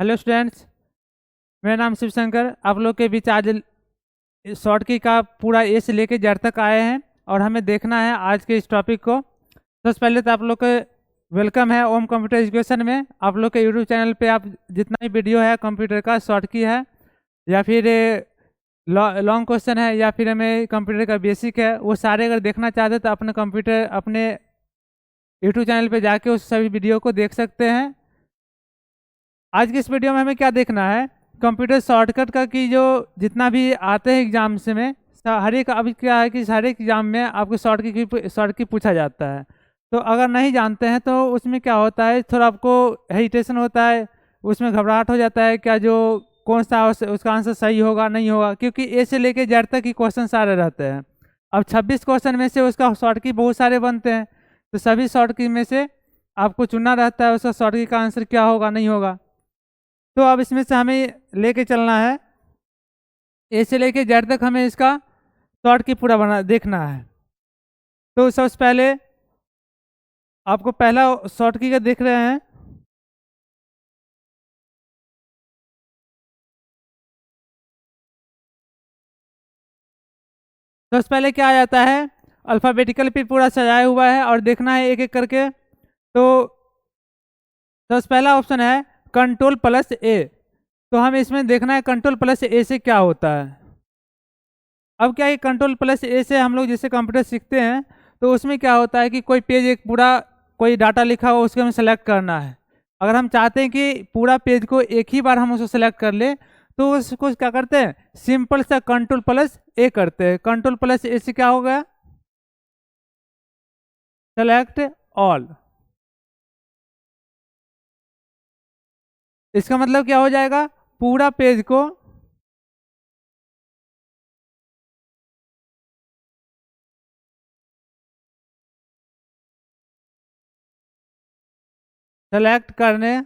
Hello students. मेरा नाम शिव शंकर। आप लोग के बीच आज शॉर्ट की का पूरा ए से लेके जेड तक आए हैं और हमें देखना है आज के इस टॉपिक को। सबसे पहले तो आप लोग के वेलकम है ओम कंप्यूटर एजुकेशन में। आप लोग के यूट्यूब चैनल पे आप जितना भी वीडियो है कंप्यूटर का शॉर्ट की है या फिर लॉन्ग क्वेश्चन है या फिर हमें कंप्यूटर का बेसिक है, वो सारे अगर देखना चाहते तो अपने यूट्यूब चैनल पे जाके उस सभी वीडियो को देख सकते हैं। आज की इस वीडियो में हमें क्या देखना है, कंप्यूटर शॉर्टकट का कि जो जितना भी आते हैं एग्जाम से में हर एक, अभी क्या है कि हर एक एग्जाम में आपको शॉर्ट की पूछा जाता है। तो अगर नहीं जानते हैं तो उसमें क्या होता है, थोड़ा आपको हेजिटेशन होता है, उसमें घबराहट हो जाता है क्या जो कौन सा उसका आंसर सही होगा नहीं होगा, क्योंकि ए से लेके जेड तक ही क्वेश्चन सारे रहते हैं। अब 26 क्वेश्चन में से उसका शॉर्ट की बहुत सारे बनते हैं, तो सभी शॉर्ट की में से आपको चुनना रहता है उसका शॉर्ट की का आंसर क्या होगा नहीं होगा। तो अब इसमें से हमें लेके चलना है, ए से लेके जेड तक हमें इसका शॉर्ट की पूरा बना देखना है। तो सबसे पहले आपको पहला शॉर्ट की का देख रहे हैं। सबसे पहले क्या आ जाता है, अल्फाबेटिकल पे पूरा सजाया हुआ है और देखना है एक एक करके। तो सबसे पहला ऑप्शन है कंट्रोल प्लस ए। तो हमें इसमें देखना है कंट्रोल प्लस ए से क्या होता है। अब क्या है, कंट्रोल प्लस ए से हम लोग जैसे कंप्यूटर सीखते हैं तो उसमें क्या होता है कि कोई पेज एक पूरा कोई डाटा लिखा हो उसको हमें सेलेक्ट करना है। अगर हम चाहते हैं कि पूरा पेज को एक ही बार हम उसको सेलेक्ट कर ले तो उसको क्या करते हैं, सिंपल सा कंट्रोल प्लस ए करते हैं। कंट्रोल प्लस ए से क्या हो गया, सेलेक्ट ऑल। इसका मतलब क्या हो जाएगा, पूरा पेज को सेलेक्ट करने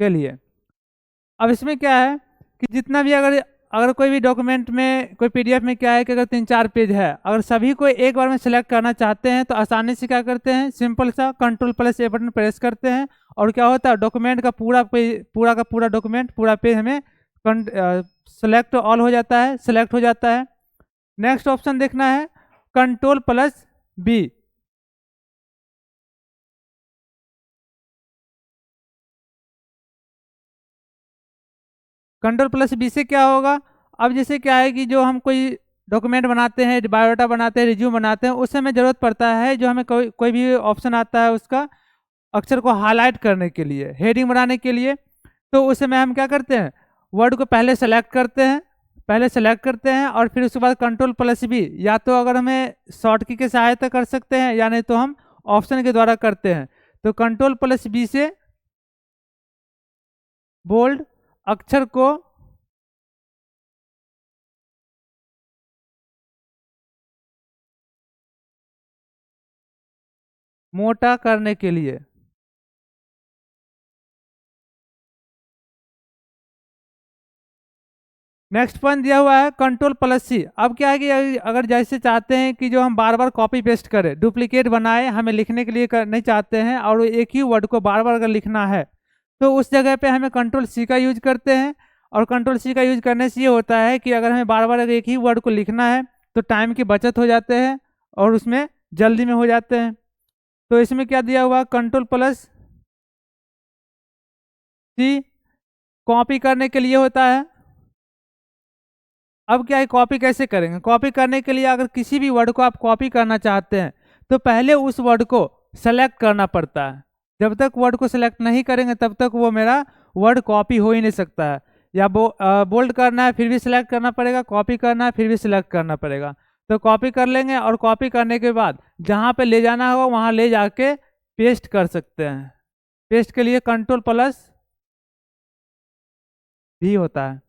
के लिए। अब इसमें क्या है कि जितना भी अगर अगर कोई भी डॉक्यूमेंट में कोई पीडीएफ में क्या है कि अगर 3-4 पेज है, अगर सभी को एक बार में सेलेक्ट करना चाहते हैं तो आसानी से क्या करते हैं, सिंपल सा कंट्रोल प्लस ए बटन प्रेस करते हैं और क्या होता है डॉक्यूमेंट का पूरा पेज, पूरा का पूरा डॉक्यूमेंट पूरा पेज हमें सेलेक्ट ऑल हो जाता है, सेलेक्ट हो जाता है। नेक्स्ट ऑप्शन देखना है control plus B. Control plus B से क्या होगा, अब जैसे क्या है कि जो हम कोई डॉक्यूमेंट बनाते हैं, बायोडाटा बनाते हैं, रिज्यूम बनाते हैं, उस समय जरूरत पड़ता है जो हमें कोई भी ऑप्शन आता है उसका अक्षर को हाईलाइट करने के लिए, हेडिंग बनाने के लिए। तो उस समय हम क्या करते हैं, वर्ड को पहले सेलेक्ट करते हैं, और फिर उसके बाद कंट्रोल प्लस बी, या तो अगर हमें शॉर्ट की के सहायता कर सकते हैं या नहीं तो हम ऑप्शन के द्वारा करते हैं। तो कंट्रोल प्लस बी से बोल्ड अक्षर को मोटा करने के लिए। नेक्स्ट पॉइंट दिया हुआ है कंट्रोल प्लस सी। अब क्या है कि अगर जैसे चाहते हैं कि जो हम बार बार कॉपी पेस्ट करें, डुप्लीकेट बनाए, हमें लिखने के लिए नहीं चाहते हैं और एक ही वर्ड को बार बार अगर लिखना है तो उस जगह पे हमें कंट्रोल सी का यूज करते हैं। और कंट्रोल सी का यूज करने से ये होता है कि अगर हमें बार बार अगर एक ही वर्ड को लिखना है तो टाइम की बचत हो जाते हैं और उसमें जल्दी में हो जाते हैं। तो इसमें क्या दिया हुआ, कंट्रोल प्लस सी कॉपी करने के लिए होता है। अब क्या है, कॉपी कैसे करेंगे, कॉपी करने के लिए अगर किसी भी वर्ड को आप कॉपी करना चाहते हैं तो पहले उस वर्ड को सेलेक्ट करना पड़ता है। जब तक वर्ड को सेलेक्ट नहीं करेंगे तब तक वो मेरा वर्ड कॉपी हो ही नहीं सकता है। या बोल्ड करना है फिर भी सिलेक्ट करना पड़ेगा, कॉपी करना है फिर भी सिलेक्ट करना पड़ेगा। तो कॉपी कर लेंगे और कॉपी करने के बाद जहाँ पे ले जाना होगा वहाँ ले जाके पेस्ट कर सकते हैं। पेस्ट के लिए कंट्रोल प्लस भी होता है।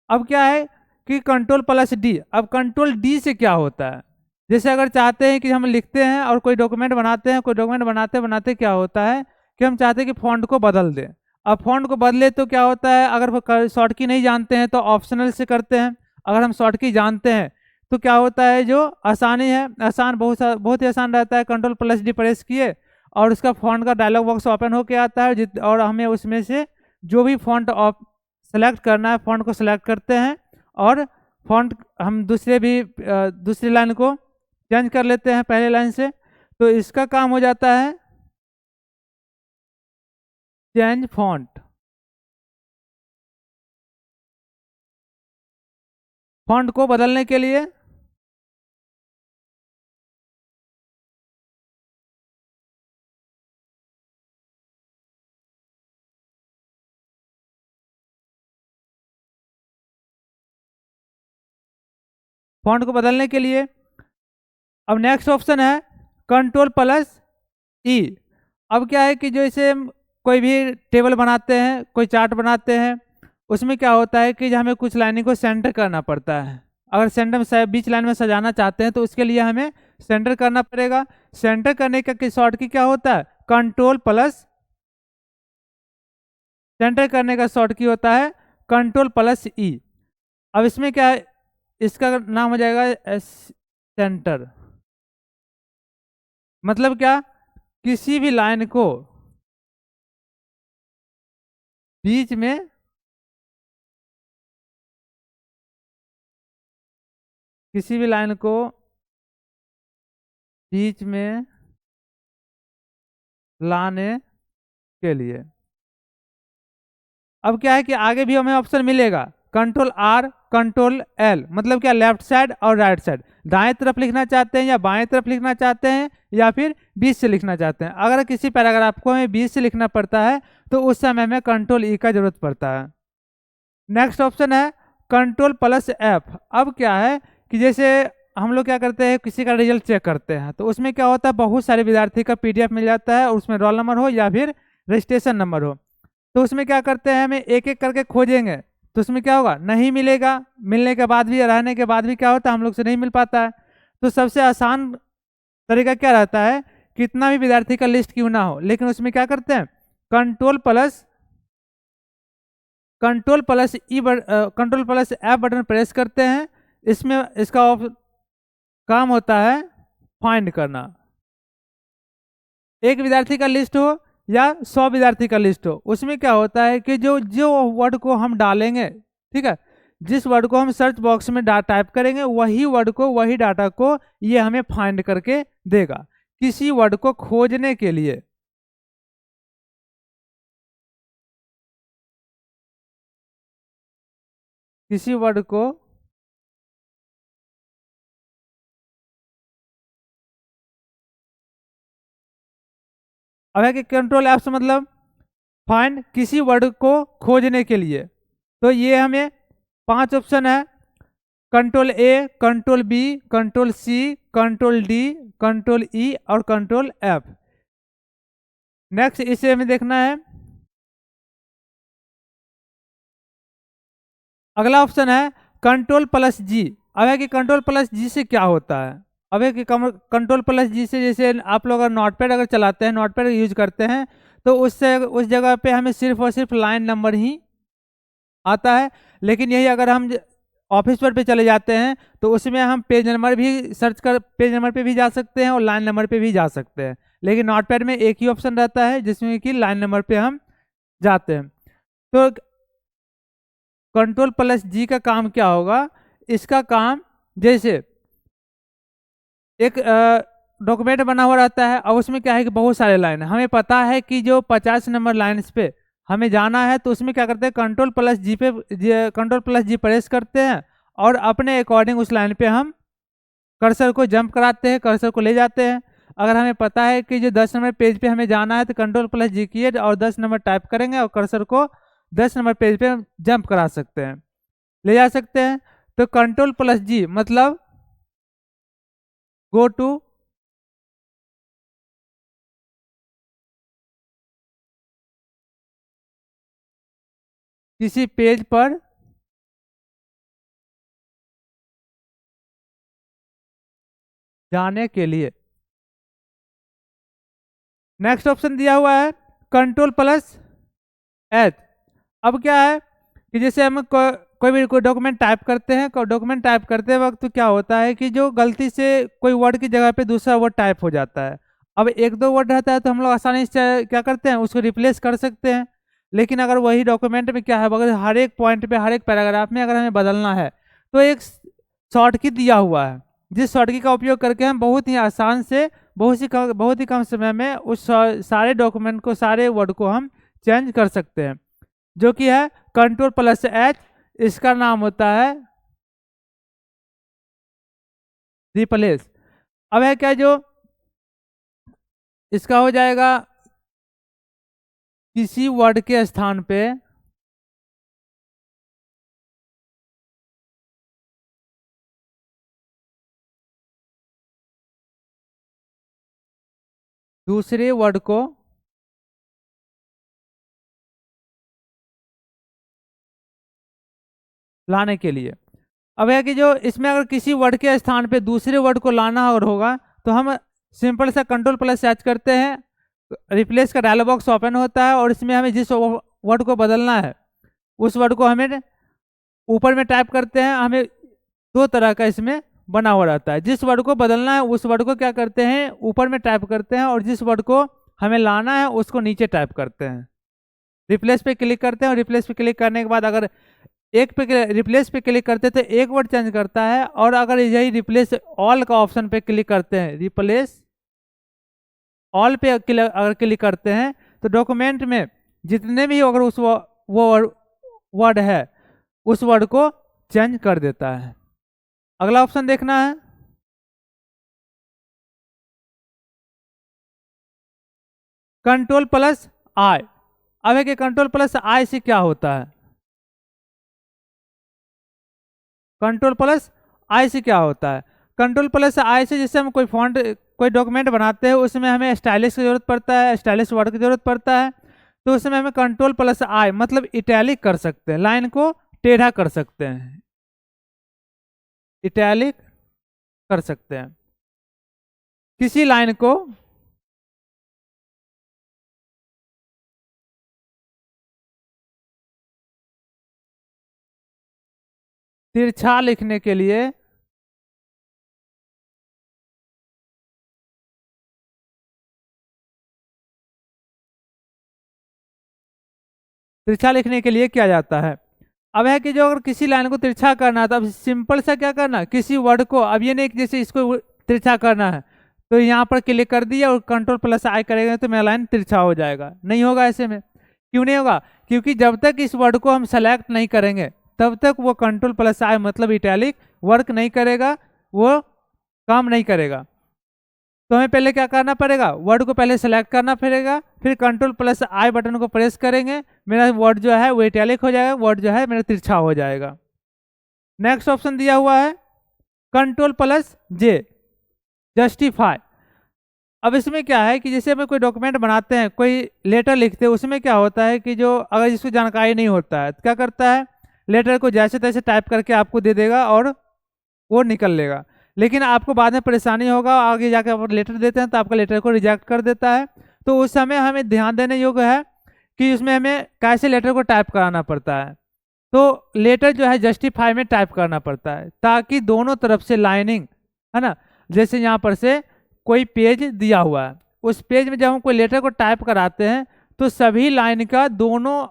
अब क्या है कि कंट्रोल प्लस डी। अब कंट्रोल डी से क्या होता है, जैसे अगर चाहते हैं कि हम लिखते हैं और कोई डॉक्यूमेंट बनाते हैं, कोई डॉक्यूमेंट बनाते बनाते क्या होता है कि हम चाहते हैं कि फॉन्ट को बदल दें। अब फॉन्ट को बदले तो क्या होता है, अगर वो शॉर्ट की नहीं जानते हैं तो ऑप्शनल से करते हैं। अगर हम शॉर्ट की जानते हैं तो क्या होता है, जो आसानी है, बहुत ही आसान रहता है। कंट्रोल प्लस डी प्रेस किए और उसका फॉन्ट का डायलॉग बॉक्स ओपन होके आता है, और हमें उसमें से जो भी फॉन्ट सेलेक्ट करना है फॉन्ट को सेलेक्ट करते हैं, और फॉन्ट हम दूसरी लाइन को चेंज कर लेते हैं पहले लाइन से। तो इसका काम हो जाता है चेंज फॉन्ट। फॉन्ट को बदलने के लिए अब नेक्स्ट ऑप्शन है कंट्रोल प्लस ई। अब क्या है कि जैसे हम कोई भी टेबल बनाते हैं, कोई चार्ट बनाते हैं, उसमें क्या होता है कि हमें कुछ लाइनिंग को सेंटर करना पड़ता है। अगर सेंटर में बीच लाइन में सजाना चाहते हैं तो उसके लिए हमें सेंटर करना पड़ेगा। सेंटर करने का शॉर्ट की क्या होता है, कंट्रोल प्लस। सेंटर करने का शॉर्ट की होता है कंट्रोल प्लस ई। अब इसमें क्या है, इसका नाम हो जाएगा सेंटर। मतलब क्या, किसी भी लाइन को बीच में किसी भी लाइन को बीच में लाने के लिए। अब क्या है कि आगे भी हमें ऑप्शन मिलेगा कंट्रोल आर, कंट्रोल एल, मतलब क्या, लेफ्ट साइड और राइट साइड, दाएं तरफ लिखना चाहते हैं या बाएं तरफ लिखना चाहते हैं, या फिर बीच से लिखना चाहते हैं। अगर किसी पैराग्राफ को हमें बीच से लिखना पड़ता है तो उस समय हमें कंट्रोल ई का जरूरत पड़ता है। नेक्स्ट ऑप्शन है कंट्रोल प्लस एफ। अब क्या है कि जैसे हम लोग क्या करते हैं, किसी का रिजल्ट चेक करते हैं, तो उसमें क्या होता है, बहुत सारे विद्यार्थी का पीडीएफ मिल जाता है और उसमें रोल नंबर हो या फिर रजिस्ट्रेशन नंबर हो। तो उसमें क्या करते हैं, हमें एक एक करके खोजेंगे, तो उसमें क्या होगा, नहीं मिलेगा। मिलने के बाद भी, रहने के बाद भी क्या होता है, हम लोग से नहीं मिल पाता है। तो सबसे आसान तरीका क्या रहता है, कितना भी विद्यार्थी का लिस्ट क्यों ना हो, लेकिन उसमें क्या करते हैं, control plus F button press करते हैं। इसमें इसका काम होता है फाइंड करना। एक विद्यार्थी का लिस्ट हो या 100 विद्यार्थी का लिस्ट हो, उसमें क्या होता है कि जो जो वर्ड को हम डालेंगे, ठीक है, जिस वर्ड को हम सर्च बॉक्स में टाइप करेंगे, वही वर्ड को, वही डाटा को ये हमें फाइंड करके देगा। किसी वर्ड को खोजने के लिए किसी वर्ड को अब है कि कंट्रोल एफ से मतलब फाइंड, किसी वर्ड को खोजने के लिए। तो ये हमें 5 ऑप्शन है, control A, control B, control C, control D, control E और कंट्रोल एफ। नेक्स्ट इसे हमें देखना है, अगला ऑप्शन है कंट्रोल प्लस जी। अब है कि कंट्रोल प्लस जी से क्या होता है। अब है कि कंट्रोल प्लस जी से, जैसे आप लोग अगर नोटपैड अगर चलाते हैं, नोटपैड यूज करते हैं, तो उससे उस जगह पे हमें सिर्फ और सिर्फ लाइन नंबर ही आता है। लेकिन यही अगर हम ऑफिस वर्ड पे चले जाते हैं तो उसमें हम पेज नंबर भी पेज नंबर पे भी जा सकते हैं और लाइन नंबर पे भी जा सकते हैं। लेकिन नोटपैड में एक ही ऑप्शन रहता है जिसमें कि लाइन नंबर पे हम जाते हैं। तो कंट्रोल प्लस जी का काम क्या होगा, इसका काम, जैसे एक डॉक्यूमेंट बना हुआ रहता है और उसमें क्या है कि बहुत सारे लाइन है, हमें पता है कि जो 50 नंबर लाइन पे हमें जाना है, तो उसमें क्या करते हैं, कंट्रोल प्लस जी प्रेस करते हैं और अपने अकॉर्डिंग उस लाइन पे हम कर्सर को जंप कराते हैं, कर्सर को ले जाते हैं। अगर हमें पता है कि जो 10 नंबर पेज पे हमें जाना है तो कंट्रोल प्लस जी किए और 10 नंबर टाइप करेंगे और कर्सर को 10 नंबर पेज पे जंप करा सकते हैं, ले जा सकते हैं। तो कंट्रोल प्लस जी मतलब गो टू किसी पेज पर जाने के लिए। नेक्स्ट ऑप्शन दिया हुआ है कंट्रोल प्लस एच। अब क्या है कि जैसे हम कोई डॉक्यूमेंट टाइप करते हैं, डॉक्यूमेंट टाइप करते वक्त तो क्या होता है कि जो गलती से कोई वर्ड की जगह पे दूसरा वर्ड टाइप हो जाता है। अब एक दो वर्ड रहता है तो हम लोग आसानी से क्या करते हैं, उसको रिप्लेस कर सकते हैं। लेकिन अगर वही डॉक्यूमेंट में क्या है, अगर हर एक पॉइंट पे, हर एक पैराग्राफ में अगर हमें बदलना है तो एक शॉर्टकी दिया हुआ है, जिस शॉर्टकी का उपयोग करके हम बहुत ही आसान से बहुत ही कम समय में उस सारे डॉक्यूमेंट को, सारे वर्ड को हम चेंज कर सकते हैं, जो कि है Ctrl+H। इसका नाम होता है रिप्लेस। अब है क्या, जो इसका हो जाएगा किसी वर्ड के स्थान पे दूसरे वर्ड को लाने के लिए। अब है कि जो इसमें अगर किसी वर्ड के स्थान पे दूसरे वर्ड को लाना और होगा तो हम सिंपल सा Ctrl+H करते हैं, रिप्लेस का डायलॉग बॉक्स ओपन होता है और इसमें हमें जिस वर्ड को बदलना है उस वर्ड को हमें ऊपर में टाइप करते हैं। हमें दो तरह का इसमें बना हुआ रहता है, जिस वर्ड को बदलना है उस वर्ड को क्या करते हैं, ऊपर में टाइप करते हैं, और जिस वर्ड को हमें लाना है उसको नीचे टाइप करते हैं। रिप्लेस पे क्लिक करते हैं और रिप्लेस पे क्लिक करने के बाद अगर एक पे रिप्लेस पे क्लिक करते हैं तो एक वर्ड चेंज करता है, और अगर यही रिप्लेस ऑल का ऑप्शन पे क्लिक करते हैं, रिप्लेस ऑल पे अगर क्लिक करते हैं तो डॉक्यूमेंट में जितने भी अगर उस वो वर्ड है उस वर्ड को चेंज कर देता है। अगला ऑप्शन देखना है Ctrl+I। अब है कि Ctrl+I से क्या होता है, Ctrl+I से क्या होता है, Ctrl+I से जैसे हम कोई फॉन्ट, कोई डॉक्यूमेंट बनाते हैं उसमें हमें स्टाइलिश की जरूरत पड़ता है, स्टाइलिश वर्ड की जरूरत पड़ता है, तो उसमें हमें Ctrl+I मतलब इटैलिक कर सकते हैं, लाइन को टेढ़ा कर सकते हैं, इटैलिक कर सकते हैं। किसी लाइन को तिरछा लिखने के लिए किया जाता है। अब है कि जो अगर किसी लाइन को तिरछा करना है तो अब सिंपल सा क्या करना, किसी वर्ड को, अब ये नहीं कि जैसे इसको तिरछा करना है तो यहाँ पर क्लिक कर दिया और Ctrl+I करेंगे तो मेरा लाइन तिरछा हो जाएगा, नहीं होगा ऐसे में। क्यों नहीं होगा, क्योंकि जब तक इस वर्ड को हम सेलेक्ट नहीं करेंगे तब तक वो Ctrl+I मतलब इटैलिक वर्क नहीं करेगा, वो काम नहीं करेगा। तो हमें पहले क्या करना पड़ेगा, वर्ड को पहले सेलेक्ट करना पड़ेगा, फिर Ctrl+I बटन को प्रेस करेंगे, मेरा वर्ड जो है वो इटैलिक हो जाएगा, वर्ड जो है मेरा तिरछा हो जाएगा। नेक्स्ट ऑप्शन दिया हुआ है Ctrl+J, जस्टिफाई। अब इसमें क्या है कि जैसे हमें कोई डॉक्यूमेंट बनाते हैं, कोई लेटर लिखते हैं, उसमें क्या होता है कि जो अगर जिसको जानकारी नहीं होता है तो क्या करता है, लेटर को जैसे तैसे टाइप करके आपको दे देगा और वो निकल लेगा, लेकिन आपको बाद में परेशानी होगा, आगे जाकर आप लेटर देते हैं तो आपका लेटर को रिजेक्ट कर देता है। तो उस समय हमें ध्यान देने योग्य है कि उसमें हमें कैसे लेटर को टाइप कराना पड़ता है। तो लेटर जो है जस्टिफाई में टाइप करना पड़ता है ताकि दोनों तरफ से लाइनिंग, है ना, जैसे यहाँ पर से कोई पेज दिया हुआ है, उस पेज में जब हम कोई लेटर को टाइप कराते हैं तो सभी लाइन का दोनों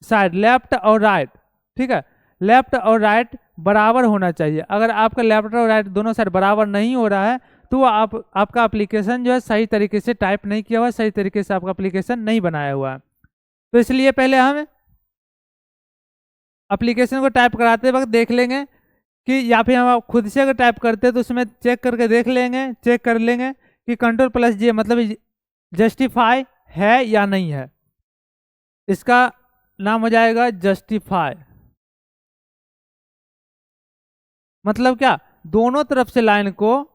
साइड, लेफ्ट और राइट, ठीक है, लेफ्ट और राइट बराबर होना चाहिए। अगर आपका लेफ्ट और राइट दोनों साइड बराबर नहीं हो रहा है तो आपका एप्लीकेशन जो है सही तरीके से टाइप नहीं किया हुआ, सही तरीके से आपका एप्लीकेशन नहीं बनाया हुआ है। तो इसलिए पहले हम एप्लीकेशन को टाइप कराते वक्त देख लेंगे कि, या फिर हम खुद से अगर टाइप करते हैं तो उसमें चेक करके देख लेंगे, चेक कर लेंगे कि Ctrl+J मतलब जस्टिफाई है या नहीं है। इसका नाम हो जाएगा जस्टिफाई। मतलब क्या, दोनों तरफ से लाइन को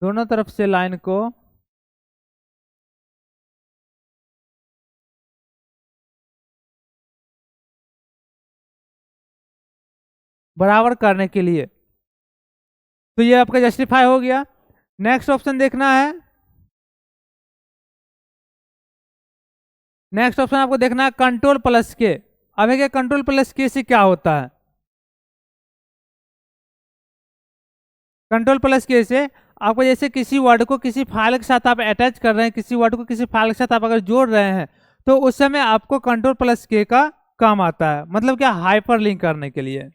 दोनों तरफ से लाइन को बराबर करने के लिए। तो ये आपका जस्टिफाई हो गया। नेक्स्ट ऑप्शन देखना है नेक्स्ट ऑप्शन आपको देखना है कंट्रोल प्लस के। अब है क्या कंट्रोल प्लस के से क्या होता है? कंट्रोल प्लस के से आपको जैसे किसी वर्ड को किसी फाइल के साथ आप अटैच कर रहे हैं, किसी वर्ड को किसी फाइल के साथ आप अगर जोड़ रहे हैं तो उस समय आपको कंट्रोल प्लस के का काम आता है। मतलब क्या? हाइपर लिंक करने के लिए।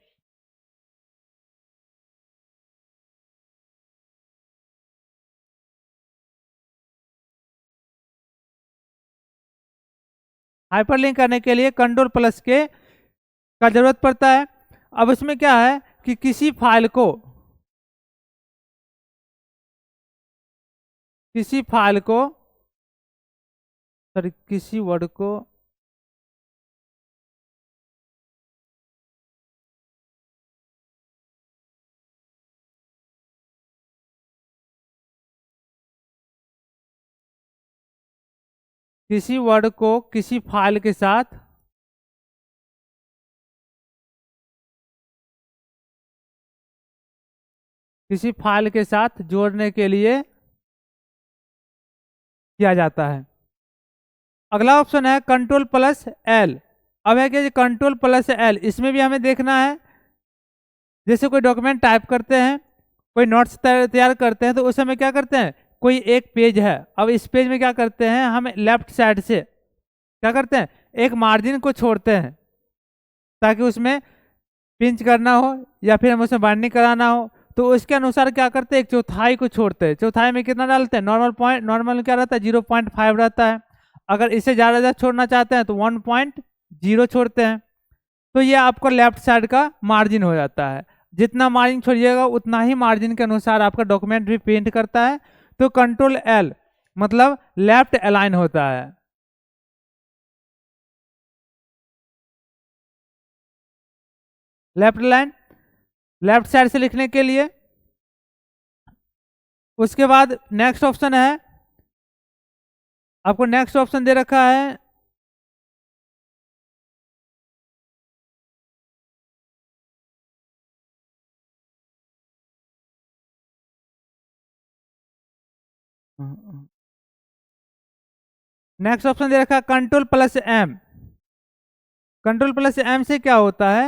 हाइपर लिंक करने के लिए कंट्रोल प्लस के का जरूरत पड़ता है। अब इसमें क्या है कि किसी फाइल को सॉरी किसी वर्ड को किसी फाइल के साथ जोड़ने के लिए किया जाता है। अगला ऑप्शन है कंट्रोल प्लस एल। अब है कि कंट्रोल प्लस एल, इसमें भी हमें देखना है जैसे कोई डॉक्यूमेंट टाइप करते हैं, कोई नोट्स तैयार करते हैं, तो उस समय क्या करते हैं, कोई एक पेज है, अब इस पेज में क्या करते हैं हम लेफ्ट साइड से क्या करते हैं, एक मार्जिन को छोड़ते हैं ताकि उसमें पिंच करना हो या फिर हम उसमें बाइंडिंग कराना हो। तो उसके अनुसार क्या करते हैं, एक चौथाई को छोड़ते हैं। चौथाई में कितना डालते हैं? नॉर्मल क्या रहता है 0.5 रहता है। अगर इसे ज़्यादा छोड़ना चाहते हैं तो 1.0 छोड़ते हैं। तो ये आपका लेफ्ट साइड का मार्जिन हो जाता है। जितना मार्जिन छोड़िएगा उतना ही मार्जिन के अनुसार आपका डॉक्यूमेंट भी प्रिंट करता है। तो कंट्रोल एल मतलब लेफ्ट अलाइन होता है। लेफ्ट लाइन लेफ्ट साइड से लिखने के लिए। उसके बाद नेक्स्ट ऑप्शन है, आपको नेक्स्ट ऑप्शन दे रखा है नेक्स्ट ऑप्शन दे रखा है control plus M. Control plus M से क्या होता है,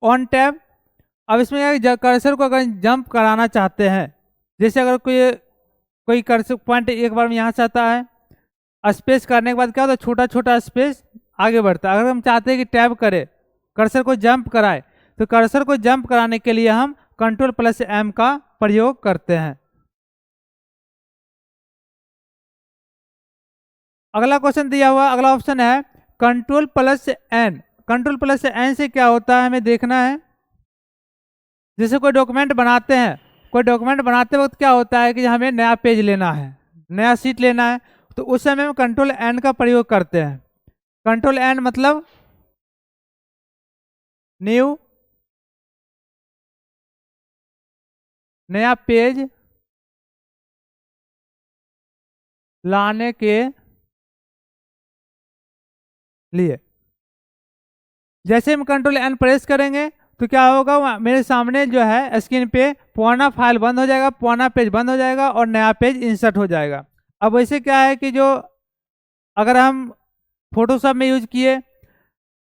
ऑन टैब। अब इसमें कर्सर को अगर जंप कराना चाहते हैं, जैसे अगर कोई कोई कर्सर पॉइंट एक बार में यहाँ से आता है, स्पेस करने के बाद क्या होता है, छोटा छोटा स्पेस आगे बढ़ता है। अगर हम चाहते हैं कि टैब करे, कर्सर को जंप कराए, तो कर्सर को जंप कराने के लिए हम कंट्रोल प्लस एम का प्रयोग करते हैं। अगला क्वेश्चन दिया हुआ, अगला ऑप्शन है control plus N. Control plus N से क्या होता है हमें देखना है। जैसे कोई डॉक्यूमेंट बनाते वक्त क्या होता है कि हमें नया पेज लेना है, नया सीट लेना है, तो उस समय हम कंट्रोल एन का प्रयोग करते हैं। कंट्रोल एन मतलब न्यू, नया पेज लाने के लिए। जैसे हम कंट्रोल एन प्रेस करेंगे तो क्या होगा, मेरे सामने जो है स्क्रीन पे पुराना फाइल बंद हो जाएगा, पुराना पेज बंद हो जाएगा और नया पेज इंसर्ट हो जाएगा। अब वैसे क्या है कि जो अगर हम फोटोशॉप में यूज किए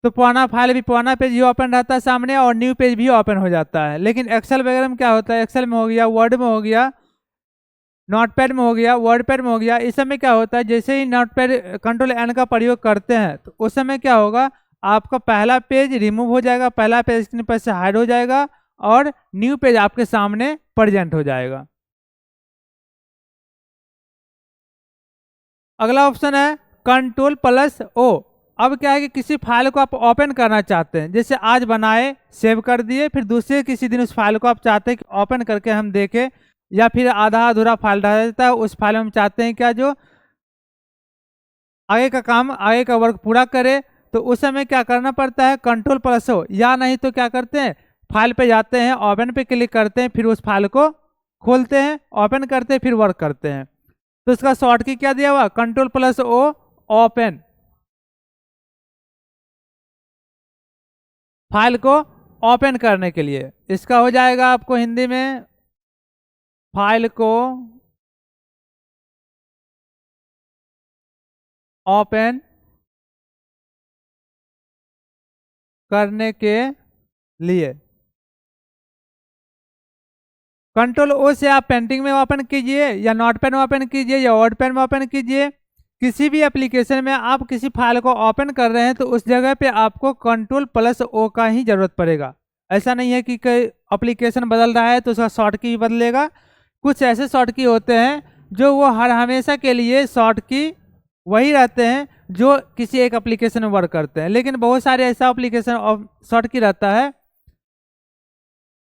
तो पुराना फाइल भी, पुराना पेज भी ओपन रहता है सामने और न्यू पेज भी ओपन हो जाता है। लेकिन एक्सेल वगैरह में क्या होता है, एक्सेल में हो गया, वर्ड में हो गया, नोटपैड में हो गया, वर्डपैड में हो गया, इस समय क्या होता है जैसे ही नोटपैड कंट्रोल एन का प्रयोग करते हैं तो उस समय क्या होगा, आपका पहला पेज रिमूव हो जाएगा, पहला पेज स्क्रीन पर से हाइड हो जाएगा और न्यू पेज आपके सामने प्रेजेंट हो जाएगा। अगला ऑप्शन है कंट्रोल प्लस ओ। अब क्या है कि किसी फाइल को आप ओपन करना चाहते हैं, जैसे आज बनाए सेव कर दिए, फिर दूसरे किसी दिन उस फाइल को आप चाहते हैं कि ओपन करके हम देखें, या फिर आधा अधूरा फाइल रह जाता है, उस फाइल में हम चाहते हैं क्या जो आगे का काम, आगे का वर्क पूरा करे, तो उस समय क्या करना पड़ता है, कंट्रोल प्लस ओ। या नहीं तो क्या करते हैं, फाइल पे जाते हैं, ओपन पे क्लिक करते हैं, फिर उस फाइल को खोलते हैं, ओपन करते हैं, फिर वर्क करते हैं। तो इसका शॉर्ट की क्या दिया हुआ, control plus O, open. File को ओपन करने के लिए इसका हो जाएगा आपको हिंदी में, फाइल को ओपन करने के लिए कंट्रोल ओ से आप पेंटिंग में ओपन कीजिए या नोटपैड में ओपन कीजिए या वर्डपैड में ओपन कीजिए। किसी भी एप्लीकेशन में आप किसी फाइल को ओपन कर रहे हैं तो उस जगह पे आपको कंट्रोल प्लस ओ का ही जरूरत पड़ेगा। ऐसा नहीं है कि कोई एप्लीकेशन बदल रहा है तो उसका शॉर्ट की बदलेगा। कुछ ऐसे शॉर्ट की होते हैं जो वो हर हमेशा के लिए शॉर्ट की वही रहते हैं जो किसी एक एप्लीकेशन में वर्क करते हैं, लेकिन बहुत सारे ऐसा एप्लीकेशन शॉर्ट की रहता है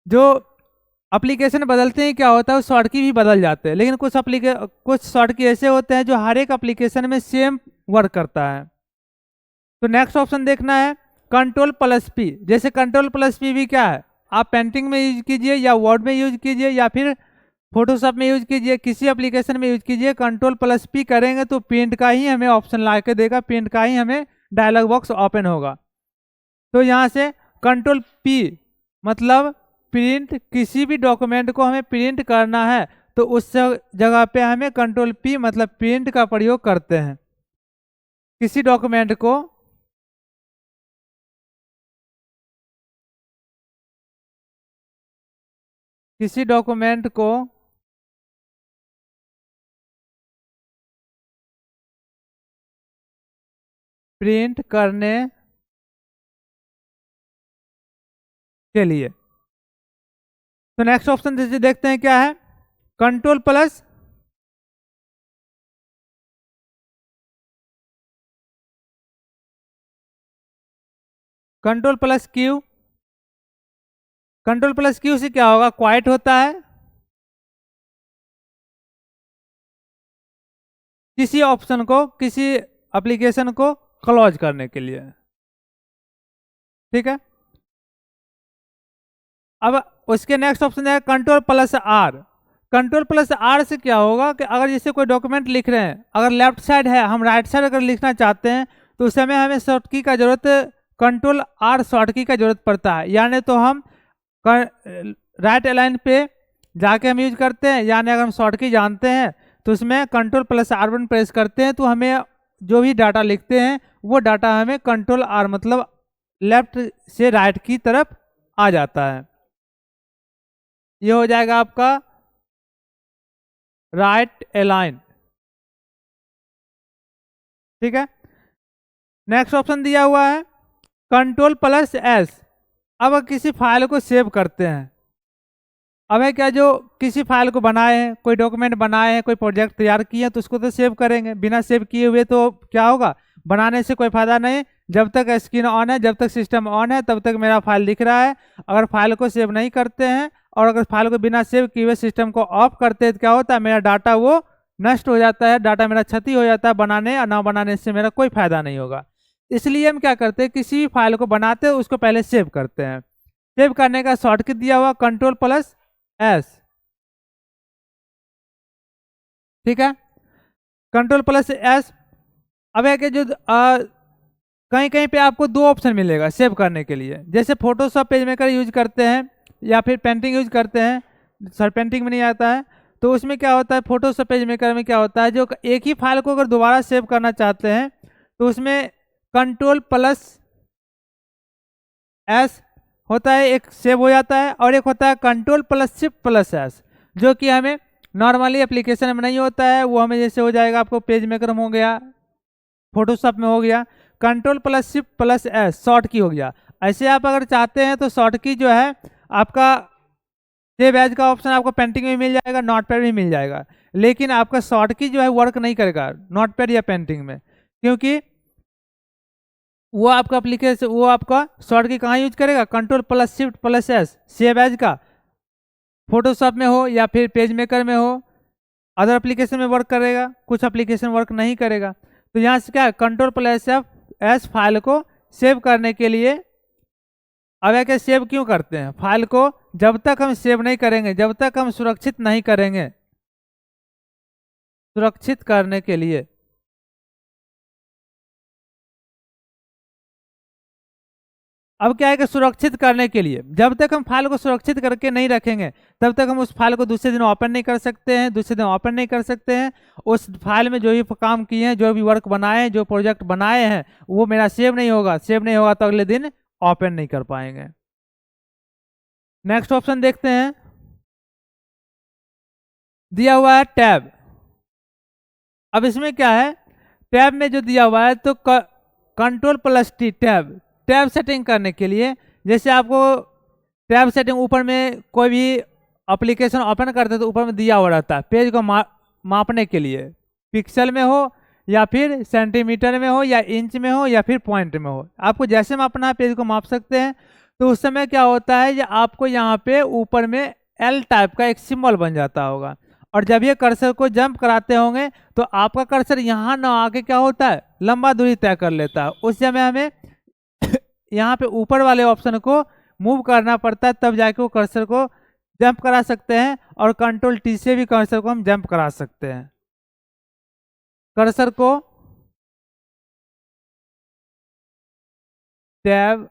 जो एप्लीकेशन बदलते ही क्या होता है शॉर्ट की भी बदल जाते हैं, लेकिन कुछ शॉर्ट की ऐसे होते हैं जो हर एक एप्लीकेशन में सेम वर्क करता है। तो नेक्स्ट ऑप्शन देखना है कंट्रोल प्लस पी। जैसे कंट्रोल प्लस पी भी क्या है, आप पेंटिंग में यूज कीजिए या वर्ड में यूज कीजिए या फिर फोटोशॉप में यूज कीजिए, किसी एप्लीकेशन में यूज कीजिए, कंट्रोल प्लस पी करेंगे तो प्रिंट का ही हमें ऑप्शन ला के देगा, प्रिंट का ही हमें डायलॉग बॉक्स ओपन होगा। तो यहाँ से कंट्रोल पी मतलब प्रिंट, किसी भी डॉक्यूमेंट को हमें प्रिंट करना है तो उस जगह पे हमें कंट्रोल पी मतलब प्रिंट का प्रयोग करते हैं। किसी डॉक्यूमेंट को प्रिंट करने के लिए तो नेक्स्ट ऑप्शन देखते हैं क्या है, control plus Q. Control plus Q से क्या होगा, क्वाइट होता है किसी ऑप्शन को, किसी एप्लीकेशन को क्लोज करने के लिए। ठीक है, अब उसके नेक्स्ट ऑप्शन है control plus R. Control plus R से क्या होगा कि अगर जैसे कोई डॉक्यूमेंट लिख रहे हैं, अगर लेफ्ट साइड है, हम राइट साइड अगर लिखना चाहते हैं तो उस समय हमें शॉर्ट की का जरूरत, कंट्रोल आर शॉर्ट की का जरूरत पड़ता है। यानी तो हम राइट अलाइन पे जाके हम यूज करते हैं, यानी अगर हम शॉर्ट की जानते हैं तो उसमें कंट्रोल प्लस R1 प्रेस करते हैं तो हमें जो भी डाटा लिखते हैं वो डाटा हमें कंट्रोल आर मतलब लेफ्ट से राइट की तरफ आ जाता है। ये हो जाएगा आपका राइट अलाइन। ठीक है, नेक्स्ट ऑप्शन दिया हुआ है कंट्रोल प्लस एस। अब किसी फाइल को सेव करते हैं, अब है क्या, जो किसी फाइल को बनाए हैं, कोई डॉक्यूमेंट बनाए हैं, कोई प्रोजेक्ट तैयार किए हैं तो उसको तो सेव करेंगे। बिना सेव किए हुए तो क्या होगा, बनाने से कोई फायदा नहीं। जब तक स्क्रीन ऑन है, जब तक सिस्टम ऑन है, तब तक मेरा फाइल दिख रहा है। अगर फाइल को सेव नहीं करते हैं और अगर फाइल को बिना सेव किए हुए सिस्टम को ऑफ करते हैं तो क्या होता है, मेरा डाटा वो नष्ट हो जाता है, डाटा मेरा क्षति हो जाता है। बनाने या ना बनाने से मेरा कोई फायदा नहीं होगा। इसलिए हम क्या करते हैं, किसी भी फाइल को बनाते हैं उसको पहले सेव करते हैं। सेव करने का शॉर्टकट दिया हुआ कंट्रोल प्लस एस। ठीक है, कंट्रोल प्लस एस। अब है कि जो कहीं कहीं पे आपको दो ऑप्शन मिलेगा सेव करने के लिए। जैसे फोटोशॉप पेज मेकर यूज करते हैं या फिर पेंटिंग यूज करते हैं, सर पेंटिंग में नहीं आता है तो उसमें क्या होता है, फोटोशॉप पेज मेकर में क्या होता है, जो एक ही फाइल को अगर दोबारा सेव करना चाहते हैं तो उसमें कंट्रोल प्लस एस होता है, एक सेव हो जाता है, और एक होता है control plus shift plus S जो कि हमें नॉर्मली एप्लीकेशन में नहीं होता है। वो हमें जैसे हो जाएगा आपको पेज मेकर में हो गया, फोटोशॉप में हो गया, control plus shift plus S short की हो गया। ऐसे आप अगर चाहते हैं तो शॉर्ट की जो है आपका सेव एज का ऑप्शन आपको पेंटिंग में मिल जाएगा, नोटपैड में मिल जाएगा, लेकिन आपका शॉर्ट की जो है वर्क नहीं करेगा नोटपैड या पेंटिंग में, क्योंकि वो आपका एप्लीकेशन वो आपका शॉर्ट की कहाँ यूज करेगा, control plus shift plus S save as का फोटोशॉप में हो या फिर पेज मेकर में हो, अदर एप्लीकेशन में वर्क करेगा, कुछ एप्लीकेशन वर्क नहीं करेगा। तो यहाँ से क्या है, कंट्रोल प्लस एस फाइल को सेव करने के लिए। अब है कि सेव क्यों करते हैं फाइल को, जब तक हम सेव नहीं करेंगे, जब तक हम सुरक्षित नहीं करेंगे, सुरक्षित करने के लिए। अब क्या है कि सुरक्षित करने के लिए जब तक हम फाइल को सुरक्षित करके नहीं रखेंगे तब तक हम उस फाइल को दूसरे दिन ओपन नहीं कर सकते हैं, दूसरे दिन ओपन नहीं कर सकते हैं। उस फाइल में जो भी काम किए हैं, जो भी वर्क बनाए हैं, जो प्रोजेक्ट बनाए हैं, वो मेरा सेव नहीं होगा। सेव नहीं होगा तो अगले दिन ओपन नहीं कर पाएंगे। नेक्स्ट ऑप्शन देखते हैं, दिया हुआ है टैब। अब इसमें क्या है, टैब में जो दिया हुआ है तो Ctrl+T टैब सेटिंग करने के लिए, जैसे आपको टैब सेटिंग ऊपर में कोई भी एप्लीकेशन ओपन करते हैं तो ऊपर में दिया हुआ रहता है पेज को मापने के लिए, पिक्सल में हो या फिर सेंटीमीटर में हो या इंच में हो या फिर पॉइंट में हो, आपको जैसे मापना है पेज को माप सकते हैं। तो उस समय क्या होता है, ये आपको यहाँ पे ऊपर में एल टाइप का एक सिंबल बन जाता होगा, और जब ये कर्सर को जंप कराते होंगे तो आपका कर्सर यहाँ ना आके क्या होता है, लंबा दूरी तय कर लेता है। उस समय हमें यहाँ पे ऊपर वाले ऑप्शन को मूव करना पड़ता है, तब जाके वो कर्सर को जंप करा सकते हैं, और Ctrl+T से भी कर्सर को हम जंप करा सकते हैं। कर्सर को टैब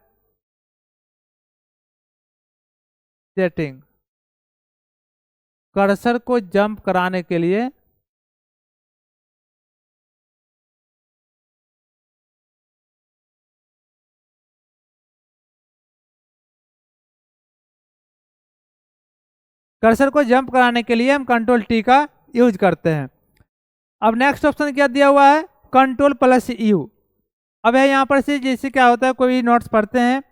सेटिंग, कर्सर को जंप कराने के लिए हम Ctrl+T का यूज करते हैं। अब नेक्स्ट ऑप्शन क्या दिया हुआ है, Ctrl+U। अब है यहाँ पर से जैसे क्या होता है, कोई नोट्स पढ़ते हैं,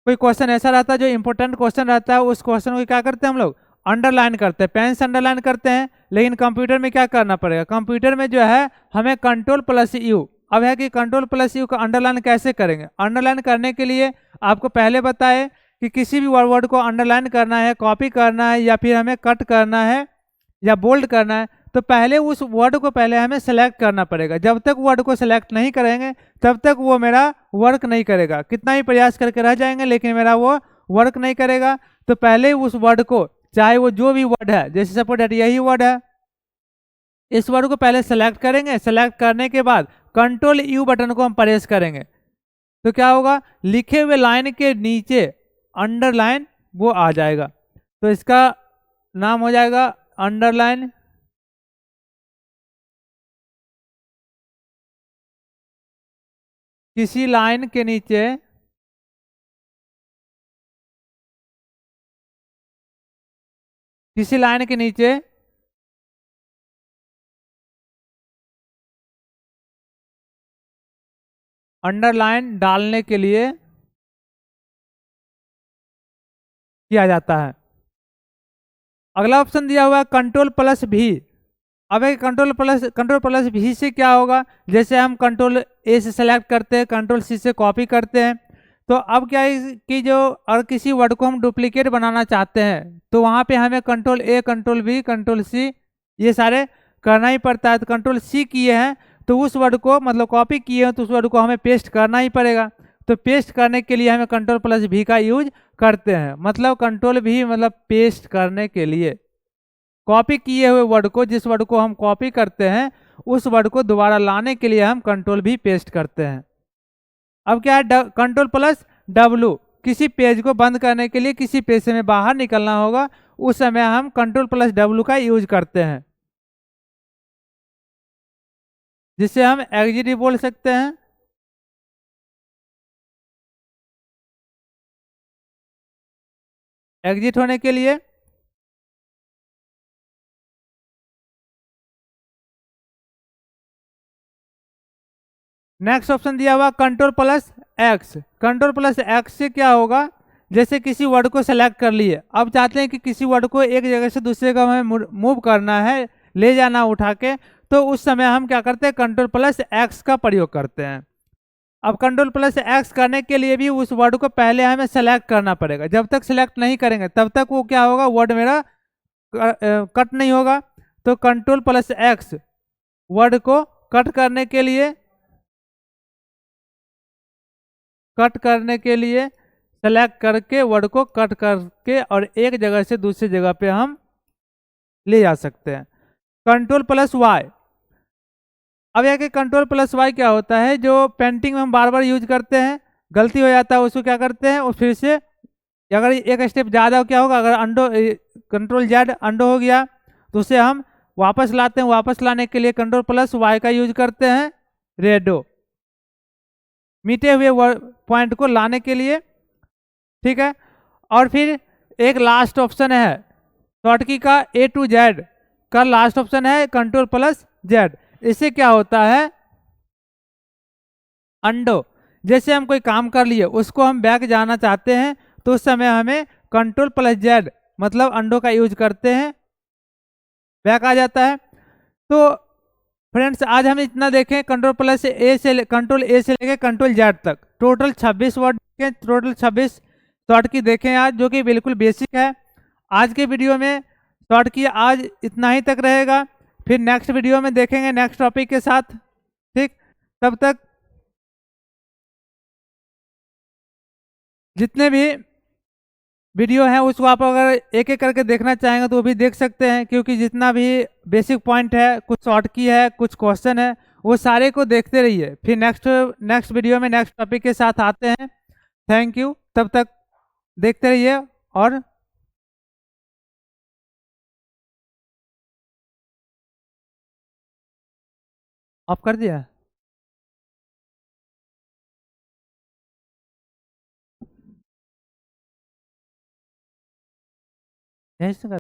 कोई क्वेश्चन ऐसा रहता है जो इंपॉर्टेंट क्वेश्चन रहता है, उस क्वेश्चन को क्या करते हैं हम लोग, अंडरलाइन करते हैं, पेन से अंडरलाइन करते हैं। लेकिन कंप्यूटर में क्या करना पड़ेगा, कंप्यूटर में जो है हमें Ctrl+U। अब है कि Ctrl+U का अंडरलाइन कैसे करेंगे। अंडरलाइन करने के लिए आपको पहले बताए कि किसी भी वर्ड को अंडरलाइन करना है, कॉपी करना है, या फिर हमें कट करना है या बोल्ड करना है, तो पहले उस वर्ड को पहले हमें सेलेक्ट करना पड़ेगा। जब तक वर्ड को सेलेक्ट नहीं करेंगे तब तक वो मेरा वर्क नहीं करेगा, कितना ही प्रयास करके रह जाएंगे लेकिन मेरा वो वर्क नहीं करेगा। तो पहले उस वर्ड को, चाहे वो जो भी वर्ड है, जैसे सपोज दैट यही वर्ड है, इस वर्ड को पहले सेलेक्ट करेंगे। सेलेक्ट करने के बाद Ctrl+U बटन को हम प्रेस करेंगे तो क्या होगा, लिखे हुए लाइन के नीचे अंडरलाइन वो आ जाएगा, तो इसका नाम हो जाएगा अंडरलाइन। किसी लाइन के नीचे अंडरलाइन डालने के लिए किया जाता है। अगला ऑप्शन दिया हुआ है Ctrl+V। अब एक Ctrl+V से क्या होगा, जैसे हम Ctrl+A से सेलेक्ट करते हैं, Ctrl+C से कॉपी करते हैं, तो अब क्या है कि जो और किसी वर्ड को हम डुप्लीकेट बनाना चाहते हैं तो वहाँ पे हमें Ctrl+A, Ctrl+V, Ctrl+C ये सारे करना ही पड़ता है। तो Ctrl+C किए हैं तो उस वर्ड को, मतलब कॉपी किए हैं तो उस वर्ड को हमें पेस्ट करना ही पड़ेगा। तो पेस्ट करने के लिए हमें Ctrl+V का यूज करते हैं। मतलब Ctrl+V मतलब पेस्ट करने के लिए, कॉपी किए हुए वर्ड को, जिस वर्ड को हम कॉपी करते हैं उस वर्ड को दोबारा लाने के लिए हम Ctrl+V पेस्ट करते हैं। अब क्या है, Ctrl+W, किसी पेज को बंद करने के लिए, किसी पेज से में बाहर निकलना होगा उस समय हम Ctrl+W का यूज करते हैं, जिसे हम एग्जिट भी बोल सकते हैं। एग्जिट होने के लिए नेक्स्ट ऑप्शन दिया हुआ Ctrl+X। Ctrl+X से क्या होगा, जैसे किसी वर्ड को सेलेक्ट कर लिए, अब चाहते हैं कि किसी वर्ड को एक जगह से दूसरे जगह हमें मूव करना है, ले जाना उठा के, तो उस समय हम क्या करते हैं, Ctrl+X का प्रयोग करते हैं। अब Ctrl+X करने के लिए भी उस वर्ड को पहले हमें सेलेक्ट करना पड़ेगा। जब तक सेलेक्ट नहीं करेंगे तब तक वो क्या होगा, वर्ड मेरा कट नहीं होगा। तो Ctrl+X वर्ड को कट करने के लिए सेलेक्ट करके वर्ड को कट करके और एक जगह से दूसरी जगह पे हम ले जा सकते हैं। Ctrl+Y। अब यह कि Ctrl+Y क्या होता है, जो पेंटिंग में हम बार बार यूज करते हैं, गलती हो जाता है उसको क्या करते हैं, और फिर से अगर एक स्टेप ज़्यादा क्या होगा, अगर अंडो कंट्रोल जेड अंडो हो गया तो उसे हम वापस लाते हैं। वापस लाने के लिए कंट्रोल प्लस वाई का यूज करते हैं, रेडो, मिटे हुए पॉइंट को लाने के लिए। ठीक है, और फिर एक लास्ट ऑप्शन है शॉर्टकी का, ए टू जेड का लास्ट ऑप्शन है कंट्रोल प्लस जेड। इससे क्या होता है, अंडो, जैसे हम कोई काम कर लिए उसको हम बैक जाना चाहते हैं तो उस समय हमें कंट्रोल प्लस जेड मतलब अंडो का यूज करते हैं, बैक आ जाता है। तो फ्रेंड्स आज हम इतना देखें, कंट्रोल प्लस ए से कंट्रोल ए से लेके कंट्रोल जेड तक टोटल 26 वर्ड देखें, टोटल 26 शॉर्ट की देखें आज, जो कि बिल्कुल बेसिक है। आज के वीडियो में शॉर्ट की आज इतना ही तक रहेगा, फिर नेक्स्ट वीडियो में देखेंगे नेक्स्ट टॉपिक के साथ। ठीक, तब तक जितने भी वीडियो हैं उसको आप अगर एक एक करके देखना चाहेंगे तो वो भी देख सकते हैं, क्योंकि जितना भी बेसिक पॉइंट है, कुछ शॉर्ट की है, कुछ क्वेश्चन है, वो सारे को देखते रहिए। फिर नेक्स्ट नेक्स्ट वीडियो में नेक्स्ट टॉपिक के साथ आते हैं। थैंक यू, तब तक देखते रहिए। और ऑफ कर दिया। यहीं से कर